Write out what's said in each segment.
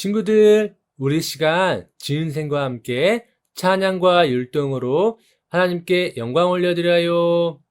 친구들, 우리 시간 지은생과 함께 찬양과 율동으로 하나님께 영광 올려드려요.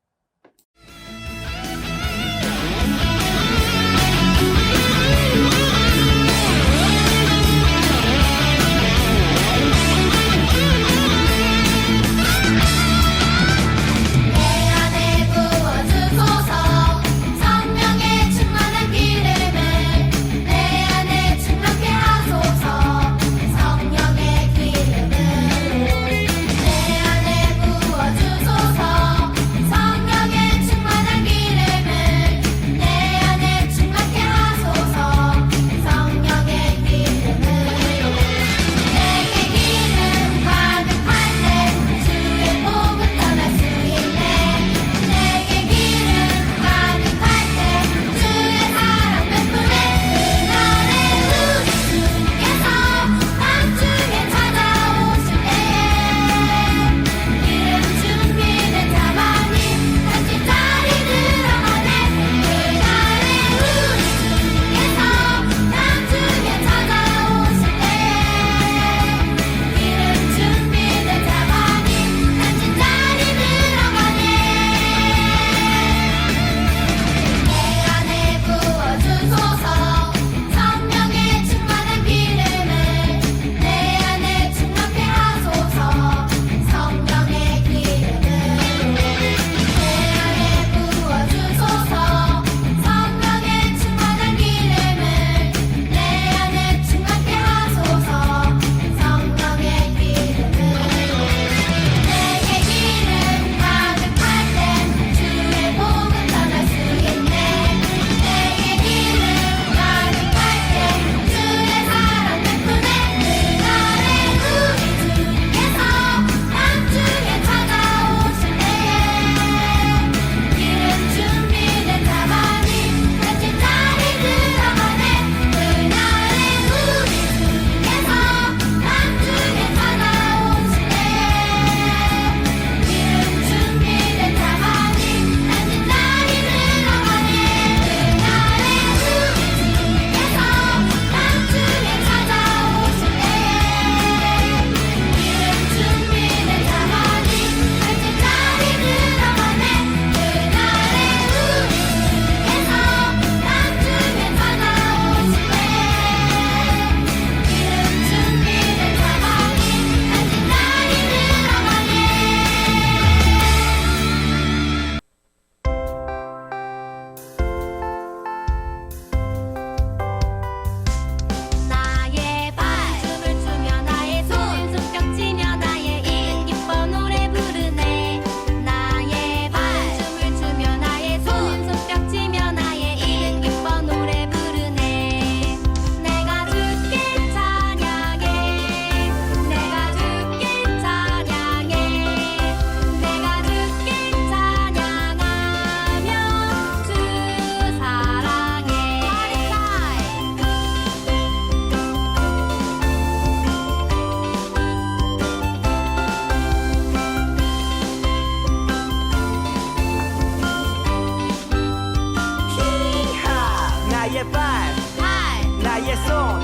나의 손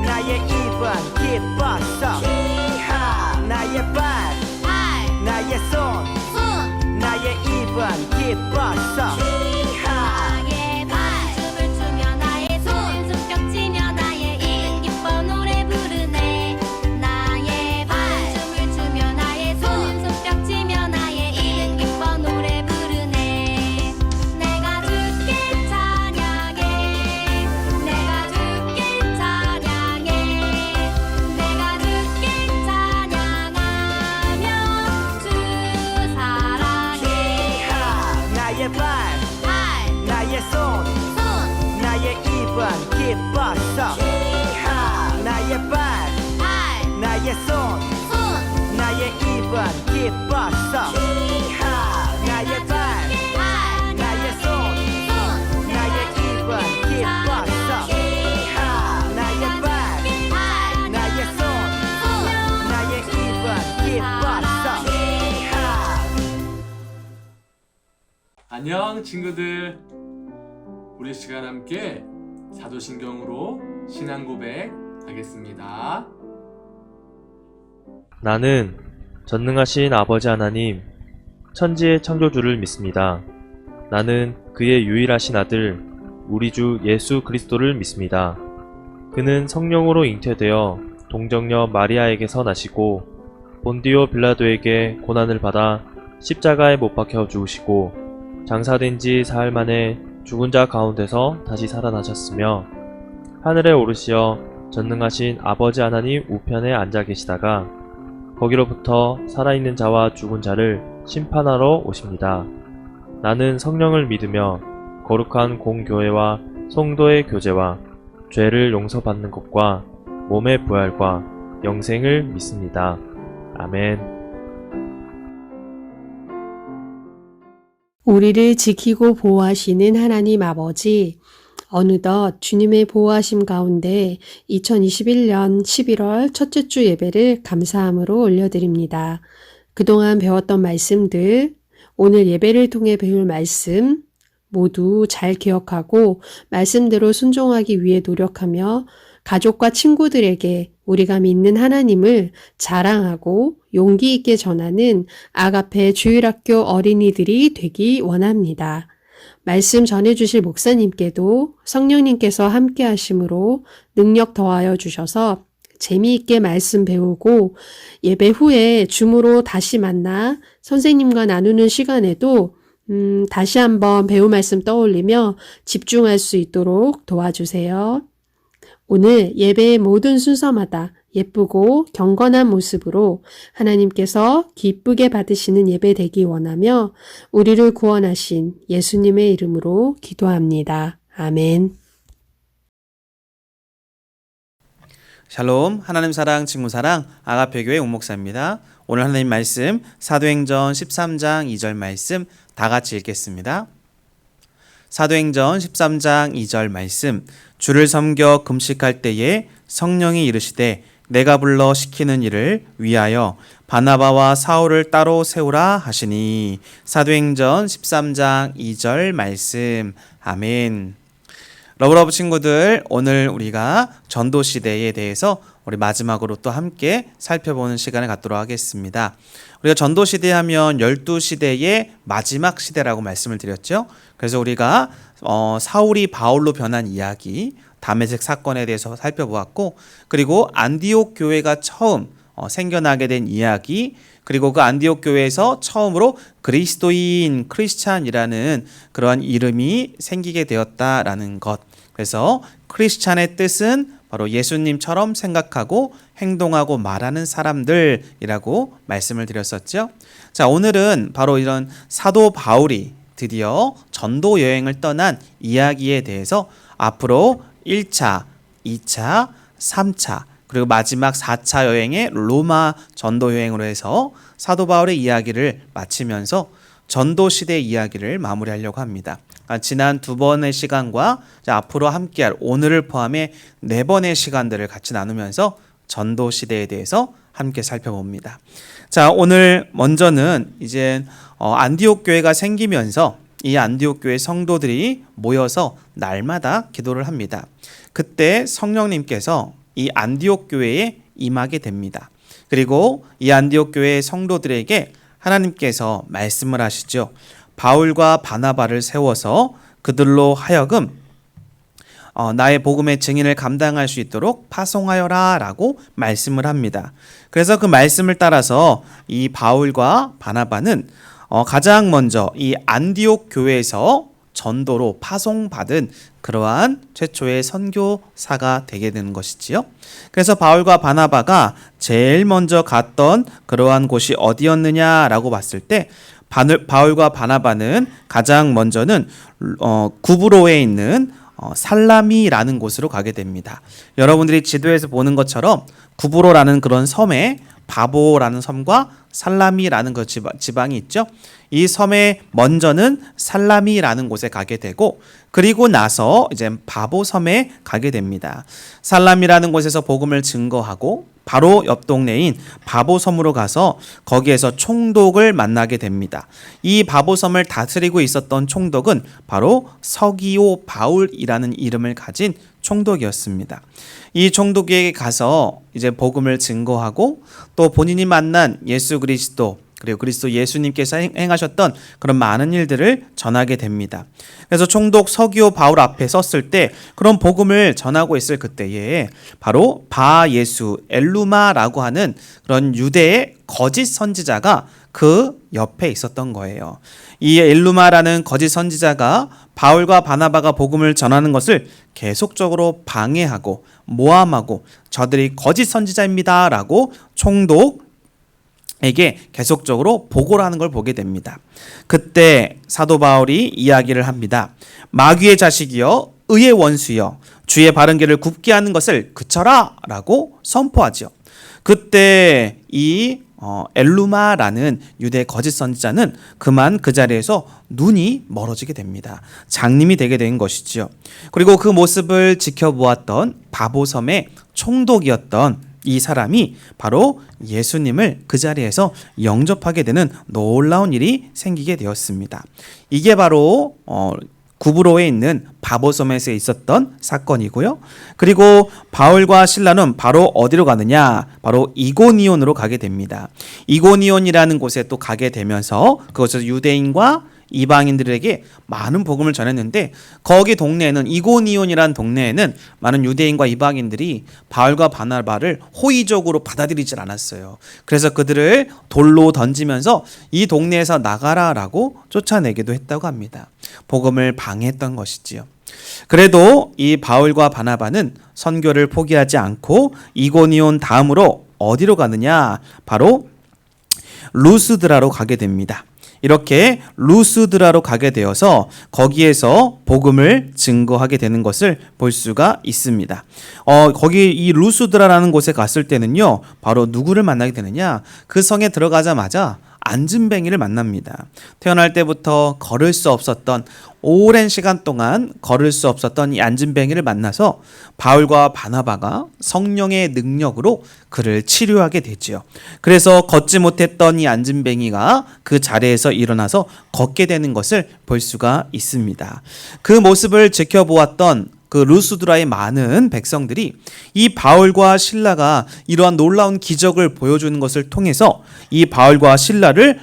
나의 입은 기뻤어 나의 발 나의 손 나의 입은 기뻤어 나의 발 춤을 추며 나의 손 손뼉치며 나의 입 기뻐 노래 부르네 나의 발 춤을 추며 나의 손 손뼉치며 나의 입 기뻐 노래 부르네 내가 주께 찬양해 내가 주께 찬양해 내가 주께 찬양하며 주 사랑해 나의 발 나의 손 나의 입은 기뻤어 나의 발 나의 손 나의 입은 기뻤어 나의 발 나의 손 나의 입은 기뻤어 나의 발 나의 손 나의 입은 기뻤어 안녕 친구들. 우리 시간 함께 사도신경으로 신앙 고백 하겠습니다. 나는 전능하신 아버지 하나님, 천지의 창조주를 믿습니다. 나는 그의 유일하신 아들, 우리 주 예수 그리스도를 믿습니다. 그는 성령으로 잉태되어 동정녀 마리아에게서 나시고 본디오 빌라도에게 고난을 받아 십자가에 못 박혀 죽으시고 장사된 지 사흘 만에 죽은 자 가운데서 다시 살아나셨으며 하늘에 오르시어 전능하신 아버지 하나님 우편에 앉아 계시다가 거기로부터 살아있는 자와 죽은 자를 심판하러 오십니다. 나는 성령을 믿으며 거룩한 공교회와 성도의 교제와 죄를 용서받는 것과 몸의 부활과 영생을 믿습니다. 아멘. 우리를 지키고 보호하시는 하나님 아버지, 어느덧 주님의 보호하심 가운데 2021년 11월 첫째 주 예배를 감사함으로 올려드립니다. 그동안 배웠던 말씀들, 오늘 예배를 통해 배울 말씀 모두 잘 기억하고 말씀대로 순종하기 위해 노력하며 가족과 친구들에게 우리가 믿는 하나님을 자랑하고 용기 있게 전하는 아가페 주일학교 어린이들이 되기 원합니다. 말씀 전해주실 목사님께도 성령님께서 함께 하심으로 능력 더하여 주셔서 재미있게 말씀 배우고 예배 후에 줌으로 다시 만나 선생님과 나누는 시간에도 다시 한번 배운 말씀 떠올리며 집중할 수 있도록 도와주세요. 오늘 예배의 모든 순서마다 예쁘고 경건한 모습으로 하나님께서 기쁘게 받으시는 예배 되기 원하며 우리를 구원하신 예수님의 이름으로 기도합니다. 아멘. 샬롬, 하나님 사랑, 친구 사랑, 아가페교회 옥목사입니다. 오늘 하나님 말씀 사도행전 13장 2절 말씀 다 같이 읽겠습니다. 사도행전 13장 2절 말씀, 주를 섬겨 금식할 때에 성령이 이르시되 내가 불러 시키는 일을 위하여 바나바와 사울을 따로 세우라 하시니. 사도행전 13장 2절 말씀. 아멘. 러브러브 친구들, 오늘 우리가 전도시대에 대해서 우리 마지막으로 또 함께 살펴보는 시간을 갖도록 하겠습니다. 우리가 전도시대 하면 12시대의 마지막 시대라고 말씀을 드렸죠. 그래서 우리가 사울이 바울로 변한 이야기, 다메섹 사건에 대해서 살펴보았고, 그리고 안디옥 교회가 처음 생겨나게 된 이야기, 그리고 그 안디옥 교회에서 처음으로 그리스도인, 크리스찬이라는 그러한 이름이 생기게 되었다라는 것. 그래서 크리스찬의 뜻은 바로 예수님처럼 생각하고 행동하고 말하는 사람들이라고 말씀을 드렸었죠. 자, 오늘은 바로 이런 사도 바울이 드디어 전도 여행을 떠난 이야기에 대해서 앞으로 1차, 2차, 3차, 그리고 마지막 4차 여행의 로마 전도 여행으로 해서 사도 바울의 이야기를 마치면서 전도시대 이야기를 마무리하려고 합니다. 지난 2번의 시간과 앞으로 함께할 오늘을 포함해 4번의 시간들을 같이 나누면서 전도시대에 대해서 함께 살펴봅니다. 자, 오늘 먼저는 이제 안디옥 교회가 생기면서 이 안디옥 교회 성도들이 모여서 날마다 기도를 합니다. 그때 성령님께서 이 안디옥 교회에 임하게 됩니다. 그리고 이 안디옥 교회의 성도들에게 하나님께서 말씀을 하시죠. 바울과 바나바를 세워서 그들로 하여금 나의 복음의 증인을 감당할 수 있도록 파송하여라 라고 말씀을 합니다. 그래서 그 말씀을 따라서 이 바울과 바나바는 가장 먼저 이 안디옥 교회에서 전도로 파송받은 그러한 최초의 선교사가 되게 되는 것이지요. 그래서 바울과 바나바가 제일 먼저 갔던 그러한 곳이 어디였느냐라고 봤을 때 바울과 바나바는 가장 먼저는 구브로에 있는 살라미라는 곳으로 가게 됩니다. 여러분들이 지도에서 보는 것처럼 구브로라는 그런 섬에 바보라는 섬과 살라미라는 그 지방이 있죠. 이 섬에 먼저는 살라미라는 곳에 가게 되고, 그리고 나서 이제 바보 섬에 가게 됩니다. 살라미라는 곳에서 복음을 증거하고 바로 옆 동네인 바보섬으로 가서 거기에서 총독을 만나게 됩니다. 이 바보섬을 다스리고 있었던 총독은 바로 서기오 바울이라는 이름을 가진 총독이었습니다. 이 총독에게 가서 이제 복음을 증거하고 또 본인이 만난 예수 그리스도 그리고 그리스도 예수님께서 행하셨던 그런 많은 일들을 전하게 됩니다. 그래서 총독 서기오 바울 앞에 섰을 때 그런 복음을 전하고 있을 그때에 바로 바예수 엘루마라고 하는 그런 유대의 거짓 선지자가 그 옆에 있었던 거예요. 이 엘루마라는 거짓 선지자가 바울과 바나바가 복음을 전하는 것을 계속적으로 방해하고 모함하고 저들이 거짓 선지자입니다라고 총독 에게 계속적으로 보고를 하는 걸 보게 됩니다. 그때 사도 바울이 이야기를 합니다. 마귀의 자식이여 의의 원수여 주의 바른 길을 굽게 하는 것을 그쳐라 라고 선포하죠. 그때 이 엘루마라는 유대 거짓 선지자는 그만 그 자리에서 눈이 멀어지게 됩니다. 장님이 되게 된 것이죠. 그리고 그 모습을 지켜보았던 바보섬의 총독이었던 이 사람이 바로 예수님을 그 자리에서 영접하게 되는 놀라운 일이 생기게 되었습니다. 이게 바로 구브로에 있는 바보섬에서 있었던 사건이고요. 그리고 바울과 실라는 바로 어디로 가느냐? 바로 이고니온으로 가게 됩니다. 이고니온이라는 곳에 또 가게 되면서 그곳에서 유대인과 이방인들에게 많은 복음을 전했는데 거기 동네에는 이고니온이라는 동네에는 많은 유대인과 이방인들이 바울과 바나바를 호의적으로 받아들이질 않았어요. 그래서 그들을 돌로 던지면서 이 동네에서 나가라라고 쫓아내기도 했다고 합니다. 복음을 방해했던 것이지요. 그래도 이 바울과 바나바는 선교를 포기하지 않고 이고니온 다음으로 어디로 가느냐? 바로 루스드라로 가게 됩니다. 이렇게 루스드라로 가게 되어서 거기에서 복음을 증거하게 되는 것을 볼 수가 있습니다. 거기 이 루스드라라는 곳에 갔을 때는요, 바로 누구를 만나게 되느냐? 그 성에 들어가자마자 안진뱅이를 만납니다. 태어날 때부터 걸을 수 없었던 오랜 시간 동안 걸을 수 없었던 이 안진뱅이를 만나서 바울과 바나바가 성령의 능력으로 그를 치료하게 되지요. 그래서 걷지 못했던 이 안진뱅이가 그 자리에서 일어나서 걷게 되는 것을 볼 수가 있습니다. 그 모습을 지켜보았던 그 루스드라의 많은 백성들이 이 바울과 실라가 이러한 놀라운 기적을 보여주는 것을 통해서 이 바울과 실라를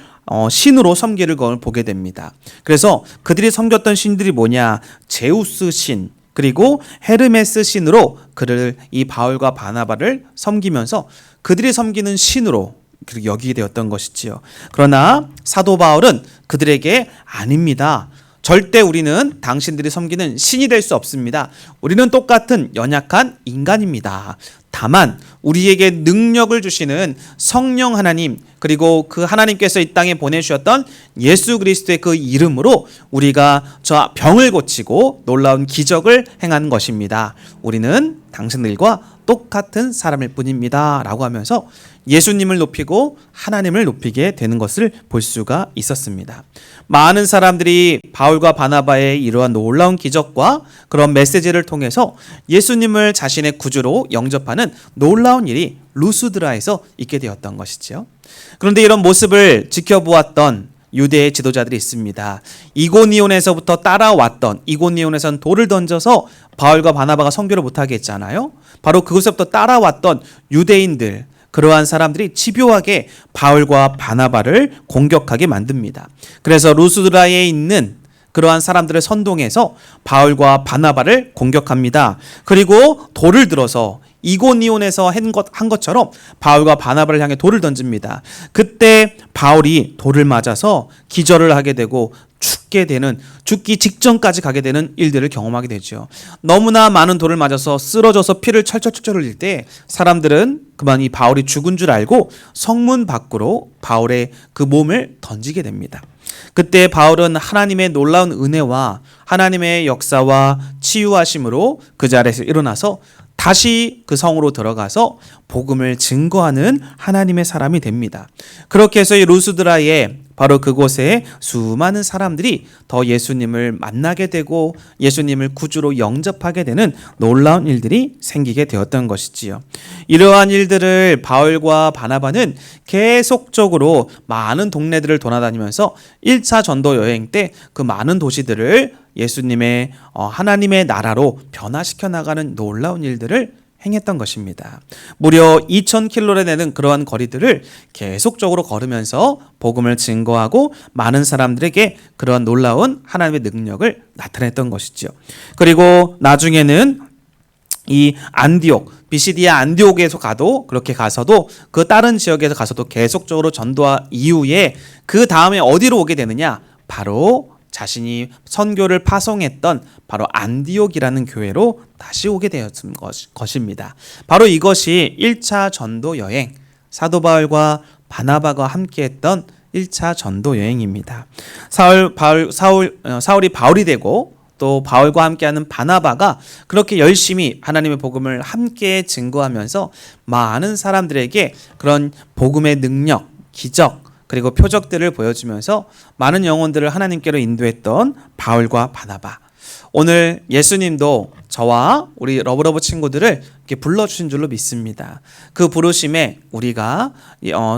신으로 섬기는 걸 보게 됩니다. 그래서 그들이 섬겼던 신들이 뭐냐? 제우스 신 그리고 헤르메스 신으로 그를 이 바울과 바나바를 섬기면서 그들이 섬기는 신으로 여기게 되었던 것이지요. 그러나 사도 바울은 그들에게 아닙니다. 절대 우리는 당신들이 섬기는 신이 될 수 없습니다. 우리는 똑같은 연약한 인간입니다. 다만 우리에게 능력을 주시는 성령 하나님 그리고 그 하나님께서 이 땅에 보내주셨던 예수 그리스도의 그 이름으로 우리가 저 병을 고치고 놀라운 기적을 행한 것입니다. 우리는 당신들과 똑같은 사람일 뿐입니다. 라고 하면서 예수님을 높이고 하나님을 높이게 되는 것을 볼 수가 있었습니다. 많은 사람들이 바울과 바나바의 이러한 놀라운 기적과 그런 메시지를 통해서 예수님을 자신의 구주로 영접하는 놀라운 일이 루스드라에서 있게 되었던 것이죠. 그런데 이런 모습을 지켜보았던 유대의 지도자들이 있습니다. 이고니온에서부터 따라왔던, 이고니온에서는 돌을 던져서 바울과 바나바가 선교를 못하게 했잖아요. 바로 그곳에부터 따라왔던 유대인들, 그러한 사람들이 집요하게 바울과 바나바를 공격하게 만듭니다. 그래서 루스드라에 있는 그러한 사람들을 선동해서 바울과 바나바를 공격합니다. 그리고 돌을 들어서 이고니온에서 한 것처럼 바울과 바나바를 향해 돌을 던집니다. 그때 바울이 돌을 맞아서 기절을 하게 되고 죽기 직전까지 가게 되는 일들을 경험하게 되죠. 너무나 많은 돌을 맞아서 쓰러져서 피를 철철철 흘릴 때 사람들은 그만 이 바울이 죽은 줄 알고 성문 밖으로 바울의 그 몸을 던지게 됩니다. 그때 바울은 하나님의 놀라운 은혜와 하나님의 역사와 치유하심으로 그 자리에서 일어나서 다시 그 성으로 들어가서 복음을 증거하는 하나님의 사람이 됩니다. 그렇게 해서 이 루스드라에 바로 그곳에 수많은 사람들이 더 예수님을 만나게 되고 예수님을 구주로 영접하게 되는 놀라운 일들이 생기게 되었던 것이지요. 이러한 일들을 바울과 바나바는 계속적으로 많은 동네들을 돌아다니면서 1차 전도 여행 때 그 많은 도시들을 예수님의 하나님의 나라로 변화시켜 나가는 놀라운 일들을 행했던 것입니다. 무려 2,000킬로를 되는 그러한 거리들을 계속적으로 걸으면서 복음을 증거하고 많은 사람들에게 그러한 놀라운 하나님의 능력을 나타냈던 것이죠. 그리고 나중에는 이 안디옥, 비시디아 안디옥에서 그렇게 가서도 그 다른 지역에서 가서도 계속적으로 전도한 이후에 그 다음에 어디로 오게 되느냐? 바로 자신이 선교를 파송했던 바로 안디옥이라는 교회로 다시 오게 되었던 것입니다. 바로 이것이 1차 전도 여행, 사도 바울과 바나바가 함께했던 1차 전도 여행입니다. 사울이 바울이 되고 또 바울과 함께하는 바나바가 그렇게 열심히 하나님의 복음을 함께 증거하면서 많은 사람들에게 그런 복음의 능력, 기적, 그리고 표적들을 보여주면서 많은 영혼들을 하나님께로 인도했던 바울과 바나바. 오늘 예수님도 저와 우리 러브러브 친구들을 이렇게 불러주신 줄로 믿습니다. 그 부르심에 우리가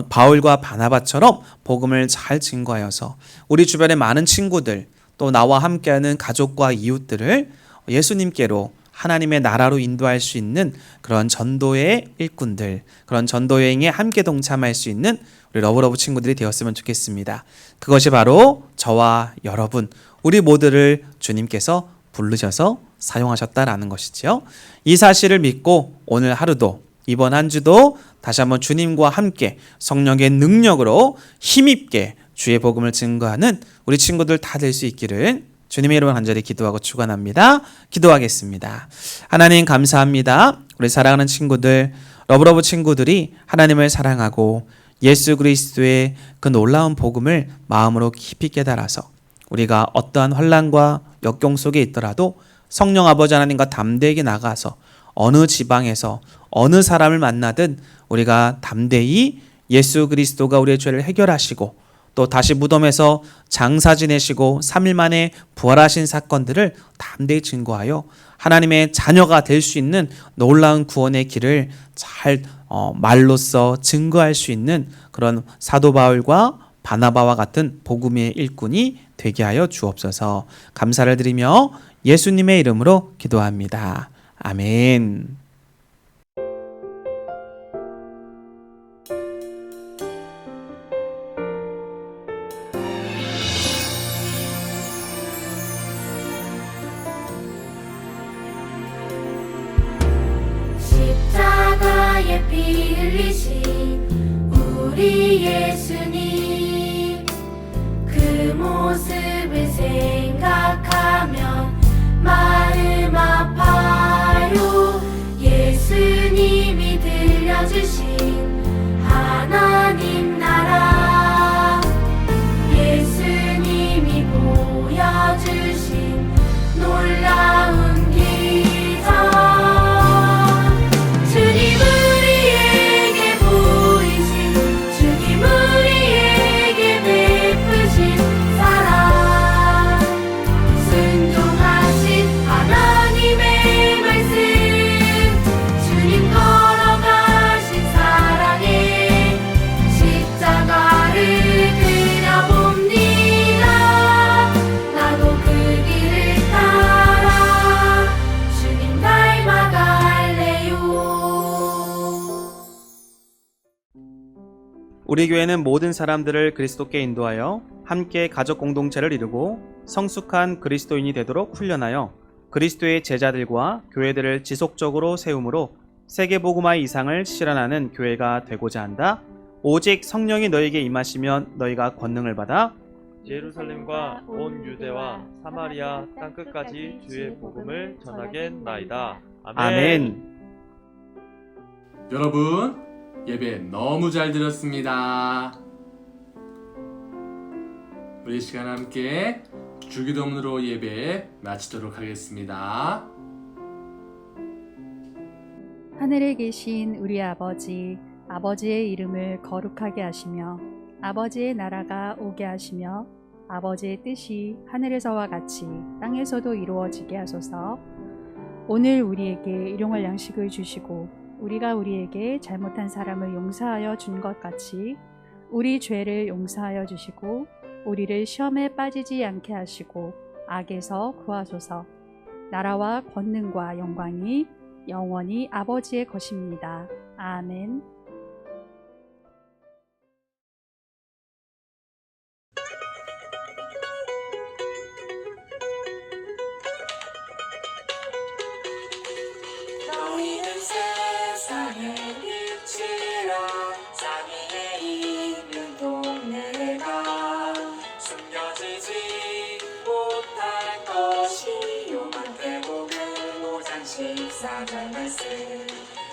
바울과 바나바처럼 복음을 잘 증거하여서 우리 주변의 많은 친구들 또 나와 함께하는 가족과 이웃들을 예수님께로 하나님의 나라로 인도할 수 있는 그런 전도의 일꾼들, 그런 전도 여행에 함께 동참할 수 있는 우리 러브러브 친구들이 되었으면 좋겠습니다. 그것이 바로 저와 여러분, 우리 모두를 주님께서 부르셔서 사용하셨다라는 것이죠. 이 사실을 믿고 오늘 하루도 이번 한 주도 다시 한번 주님과 함께 성령의 능력으로 힘있게 주의 복음을 증거하는 우리 친구들 다 될 수 있기를 주님의 이름으로 간절히 기도하고 축원합니다. 기도하겠습니다. 하나님 감사합니다. 우리 사랑하는 친구들, 러브러브 친구들이 하나님을 사랑하고 예수 그리스도의 그 놀라운 복음을 마음으로 깊이 깨달아서 우리가 어떠한 환난과 역경 속에 있더라도 성령 아버지 하나님과 담대하게 나가서 어느 지방에서 어느 사람을 만나든 우리가 담대히 예수 그리스도가 우리의 죄를 해결하시고 또 다시 무덤에서 장사 지내시고 3일 만에 부활하신 사건들을 담대히 증거하여 하나님의 자녀가 될 수 있는 놀라운 구원의 길을 잘 말로써 증거할 수 있는 그런 사도 바울과 바나바와 같은 복음의 일꾼이 되게 하여 주옵소서. 감사를 드리며 예수님의 이름으로 기도합니다. 아멘. 십자가에 피 흘리신 우리 예수님, 그 모습을 생각하면 마음 아파요. 예수님이 들려주신 하나님 나라, 예수님이 보여주신 놀라운 기적, 주님 우리에게 보이신, 주님 우리에게 베푸신 사랑, 순종하신 하나님의 말씀, 주님 걸어가신 사랑에 십자가를 그려봅니다. 나도 그 길을 따라 주님 닮아갈래요. 우리 교회는 모든 사람들을 그리스도께 인도하여 함께 가족 공동체를 이루고 성숙한 그리스도인이 되도록 훈련하여 그리스도의 제자들과 교회들을 지속적으로 세움으로 세계복음화의 이상을 실현하는 교회가 되고자 한다. 오직 성령이 너에게 임하시면 너희가 권능을 받아 예루살렘과 온 유대와 사마리아 땅끝까지 주의 복음을 전하겠나이다. 아멘. 여러분, 예배 너무 잘 드렸습니다. 우리 이 시간 함께 주기도문으로 예배 마치도록 하겠습니다. 하늘에 계신 우리 아버지, 아버지의 이름을 거룩하게 하시며 아버지의 나라가 오게 하시며 아버지의 뜻이 하늘에서와 같이 땅에서도 이루어지게 하소서. 오늘 우리에게 일용할 양식을 주시고 우리가 우리에게 잘못한 사람을 용서하여 준 것 같이 우리 죄를 용서하여 주시고 우리를 시험에 빠지지 않게 하시고 악에서 구하소서. 나라와 권능과 영광이 영원히 아버지의 것입니다. 아멘. 너희는 세상의 빛이라 산 위에 있는 동네가 숨겨지지 못할 것이요. 마태복음 5장 14절 말씀.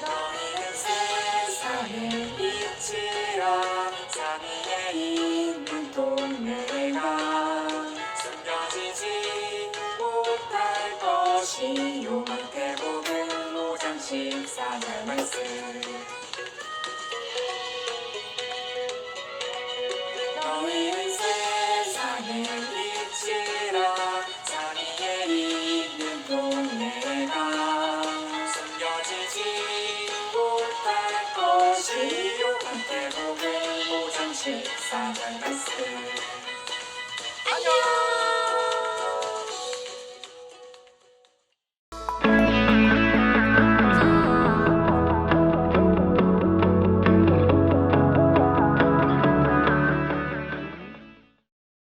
너희는 세상의 빛이라 산 위에 있는 동네가 숨겨지지 못할 것이요. 마태복음 5장 14절 말씀. 너희는 세상의 빛이라 산 위에 있는 동네가 숨겨지지 못할 것이요. 마태복음 5장 14절 말씀.